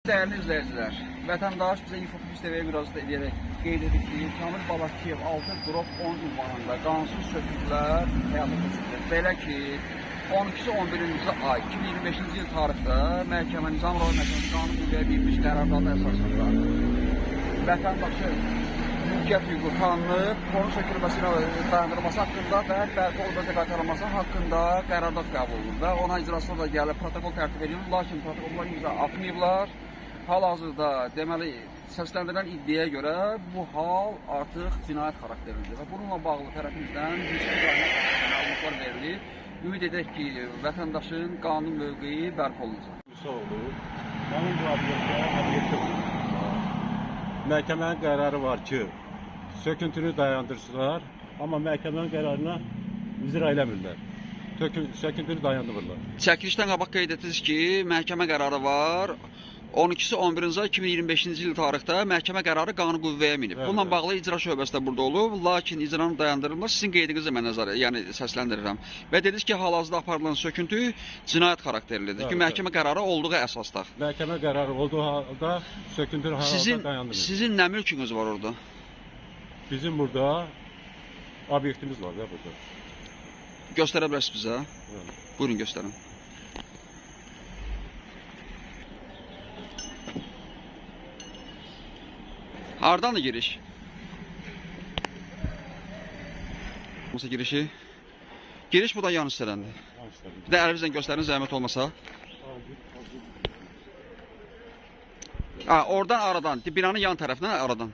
Değerli izleyiciler, vətəndaş bizə İnfopolis TV'ye biraz da edərək qeyd edib ki, Kamil Balakişiyev 6 qrup 10 ünvanında qanunsuz söküntülər həyata keçirilir. Belə ki, 12-11-ci ay 2025-ci il tarixdə Məhkəmə Nizam Rayon Məhkəməsi qanun qüvvəyə verilmiş qərarlarına əsasında vətəndaşı mülkiyyət hüququ tanınıb, onun sökülməsinə dayandırılması haqqında və bərpa olunacaq qaytarılması haqqında qərarlar qəbul olunur və ona icrasına da gəlib protokol tərtib edilir, lakin protokollar imza atmayıblar. Hal-hazırda deməli səsləndirilən iddiaya görə bu hal artıq cinayət xarakterlidir və bununla bağlı tərəfimizdən məlumatlar verilir. Ümid edək ki, vətəndaşın qanun mövqeyi bərpa olunacaq. Mənim bu obyektə məhkəmənin qərarı var ki, söküntünü dayandırsınlar, amma məhkəmənin qərarına icra eləmirlər. Söküntünü dayandırırlar. Çəkilişdən qabaq qeyd etdiniz ki, məhkəmə qərarı var. 12-11-ci ay 2025-ci il tarixdə məhkəmə qərarı qanun qüvvəyə minib. Bununla bağlı icra şöbəsi də burada olub, lakin icranı dayandırırlar. Sizin qeydinizə mən səsləndirirəm. Və dediniz ki, hal-hazırda aparılan söküntü cinayət xarakterlidir. Ki, məhkəmə qərarı olduğu əsasda. Məhkəmə qərarı olduğu halda söküntünü hal-hazırda dayandırılır. Sizin nə mülkünüz var orada? Bizim burada obyektimiz var da burada. Göstərə bilərsiniz bizə? Buyurun göstərin. Hardandır giriş? Nasıl girişi? Giriş bu da yan hissədəndir. Bir də əlinizlə göstərin, zəhmət olmasa. Oradan aradan, binanın yan tərəfindən aradan.